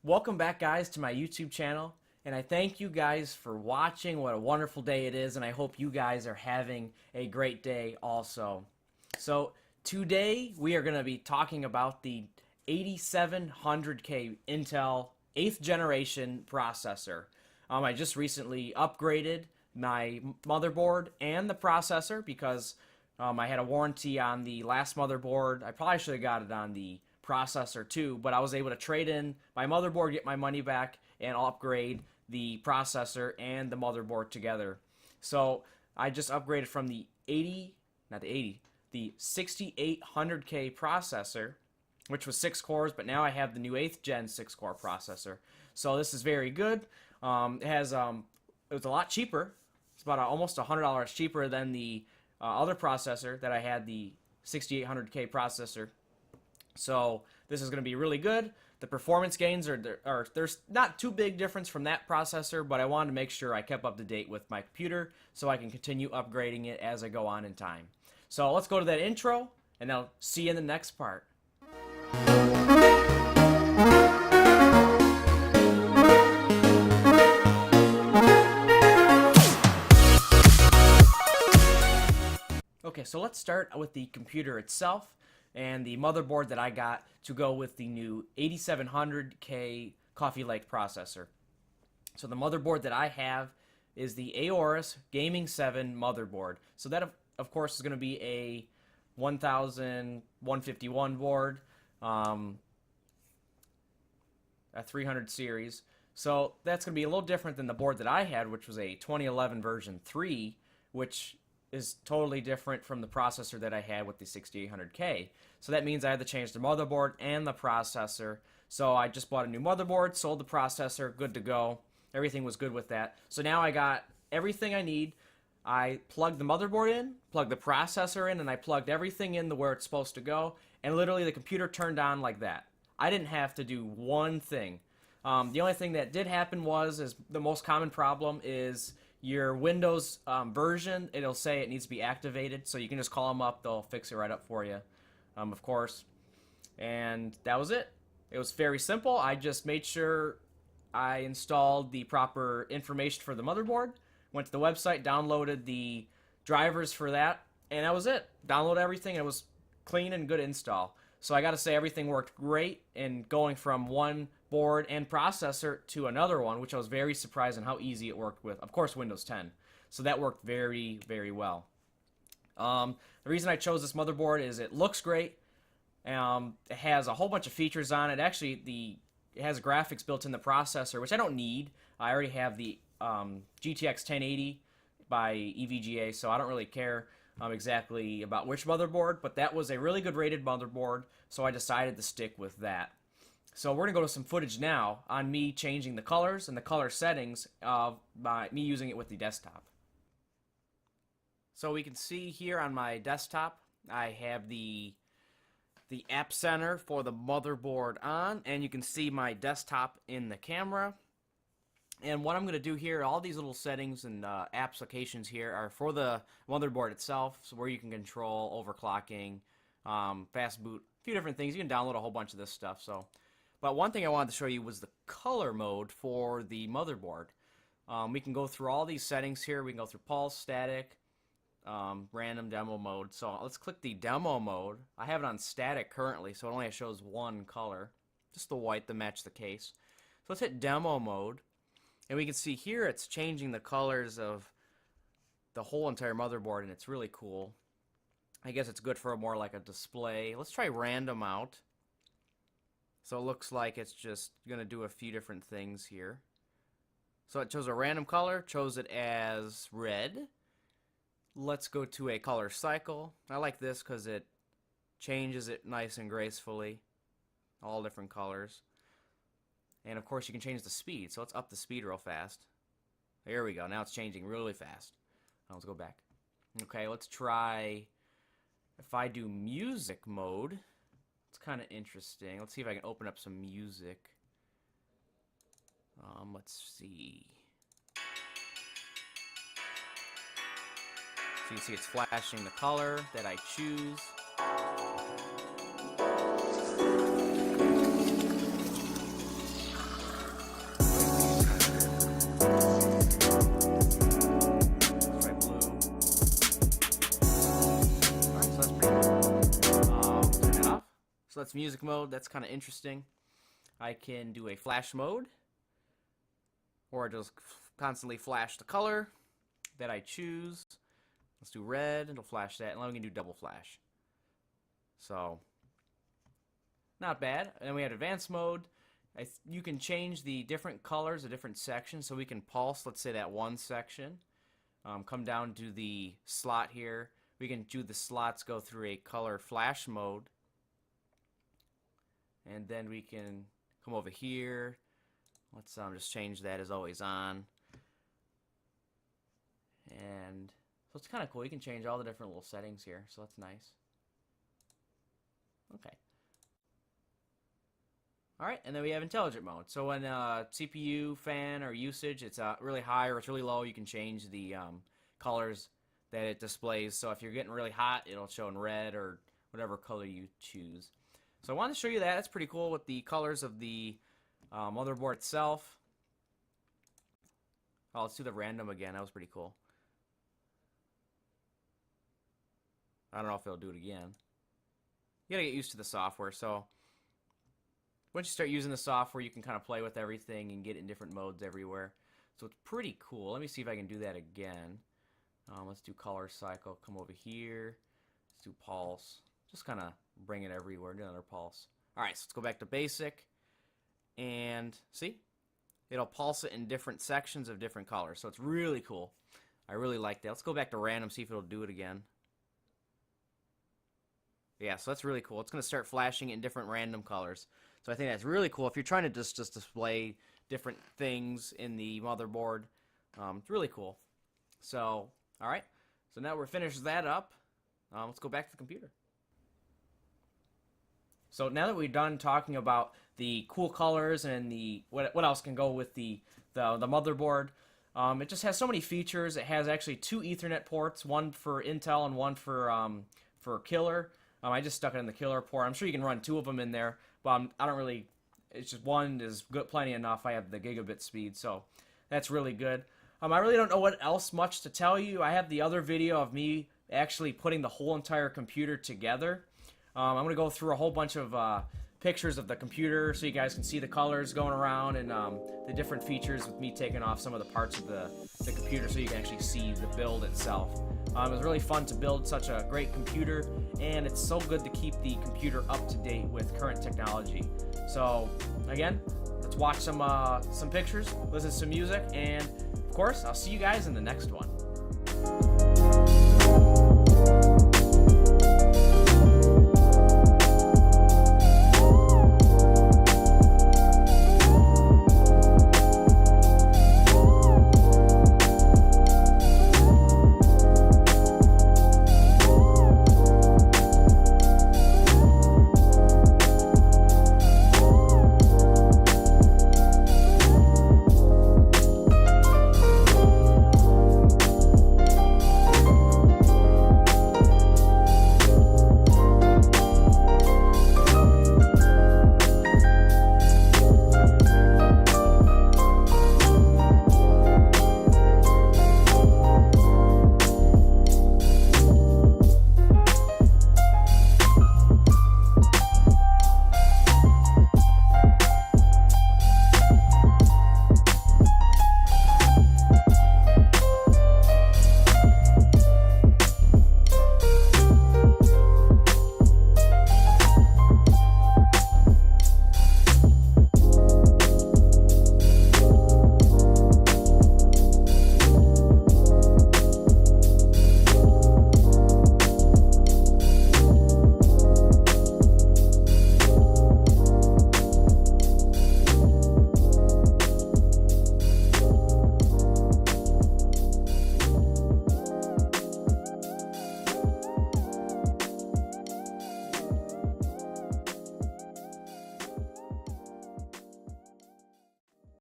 Welcome back, guys, to my YouTube channel, and I thank you guys for watching. What a wonderful day it is, and I hope you guys are having a great day also. So today we are going to be talking about the 8700K Intel 8th generation processor. I just recently upgraded my motherboard and the processor because I had a warranty on the last motherboard. I probably should have got it on the processor too, but I was able to trade in my motherboard, get my money back, and upgrade the processor and the motherboard together. So I just upgraded from the 6800K processor, which was 6 cores, but now I have the new 8th gen 6-core processor. So this is very good. It was a lot cheaper. It's about almost $100 cheaper than the other processor that I had, the 6800K processor. So this is going to be really good. The performance gains there's not too big difference from that processor, but I wanted to make sure I kept up to date with my computer so I can continue upgrading it as I go on in time. So let's go to that intro, and I'll see you in the next part. Okay, so let's start with the computer itself and the motherboard that I got to go with the new 8700K Coffee Lake processor. So the motherboard that I have is the Aorus Gaming 7 motherboard. So that, of course, is going to be a 1151 board, a 300 series. So that's going to be a little different than the board that I had, which was a 2011 version 3, which is totally different from the processor that I had with the 6800K. So that means I had to change the motherboard and the processor. So I just bought a new motherboard, sold the processor, good to go. Everything was good with that. So now I got everything I need. I plugged the motherboard in, plugged the processor in, and I plugged everything in where it's supposed to go. And literally the computer turned on like that. I didn't have to do one thing. The only thing that did happen is the most common problem is your Windows version. It'll say it needs to be activated, so you can just call them up. They'll fix it right up for you, of course. And that was it. It was very simple. I just made sure I installed the proper information for the motherboard, went to the website, downloaded the drivers for that, and that was it. Download everything, and it was clean and good install. So I got to say everything worked great in going from one board and processor to another one, which I was very surprised on how easy it worked with, of course, Windows 10. So that worked very, very well. The reason I chose this motherboard is it looks great. It has a whole bunch of features on it. Actually, it has graphics built in the processor, which I don't need. I already have the GTX 1080 by EVGA, so I don't really care exactly about which motherboard, but that was a really good rated motherboard, so I decided to stick with that. So we're going to go to some footage now on me changing the colors and the color settings by me using it with the desktop. So we can see here on my desktop, I have the app center for the motherboard on, and you can see my desktop in the camera. And what I'm going to do here, all these little settings and applications here are for the motherboard itself, so where you can control overclocking, fast boot, a few different things. You can download a whole bunch of this stuff. But one thing I wanted to show you was the color mode for the motherboard. We can go through all these settings here. We can go through pulse, static, random, demo mode. So let's click the demo mode. I have it on static currently, so it only shows one color, just the white to match the case. So let's hit demo mode. And we can see here it's changing the colors of the whole entire motherboard, and it's really cool. I guess it's good for more like a display. Let's try random out. So it looks like it's just going to do a few different things here. So it chose a random color, chose it as red. Let's go to a color cycle. I like this because it changes it nice and gracefully. All different colors. And of course you can change the speed, so let's up the speed real fast. There we go, now it's changing really fast. Let's go back. Okay, let's try, if I do music mode, it's kind of interesting. Let's see if I can open up some music. Let's see. So you can see it's flashing the color that I choose. it's music mode. That's kind of interesting. I can do a flash mode, or just constantly flash the color that I choose. Let's do red, it'll flash that, and then we can do double flash. So, not bad. And then we have advanced mode. You can change the different colors of different sections, so we can pulse, let's say, that one section. Come down to the slot here. We can do the slots go through a color flash mode. And then we can come over here. Let's just change that as always on. And so it's kind of cool. You can change all the different little settings here, so that's nice. Okay. Alright, and then we have intelligent mode. So when CPU, fan, or usage, it's really high or it's really low, you can change the colors that it displays. So if you're getting really hot, it'll show in red or whatever color you choose. So I wanted to show you that. It's pretty cool with the colors of the motherboard itself. Oh, let's do the random again. That was pretty cool. I don't know if it'll do it again. You gotta get used to the software. So once you start using the software, you can kind of play with everything and get in different modes everywhere. So it's pretty cool. Let me see if I can do that again. Let's do color cycle. Come over here. Let's do pulse. Just kind of bring it everywhere. Do another pulse. Alright, so let's go back to basic. And see? It'll pulse it in different sections of different colors. So it's really cool. I really like that. Let's go back to random, see if it'll do it again. Yeah, so that's really cool. It's going to start flashing in different random colors. So I think that's really cool. If you're trying to just display different things in the motherboard, it's really cool. So, alright. So now we're finished that up. Let's go back to the computer. So now that we're done talking about the cool colors and the what else can go with the motherboard, it just has so many features. It has actually 2 Ethernet ports, one for Intel and one for Killer. I just stuck it in the Killer port. I'm sure you can run 2 of them in there, but I don't really. It's just one is good, plenty enough. I have the gigabit speed, so that's really good. I really don't know what else much to tell you. I have the other video of me actually putting the whole entire computer together. I'm going to go through a whole bunch of pictures of the computer so you guys can see the colors going around and the different features with me taking off some of the parts of the computer so you can actually see the build itself. It was really fun to build such a great computer, and it's so good to keep the computer up to date with current technology. So again, let's watch some pictures, listen to some music, and of course I'll see you guys in the next one.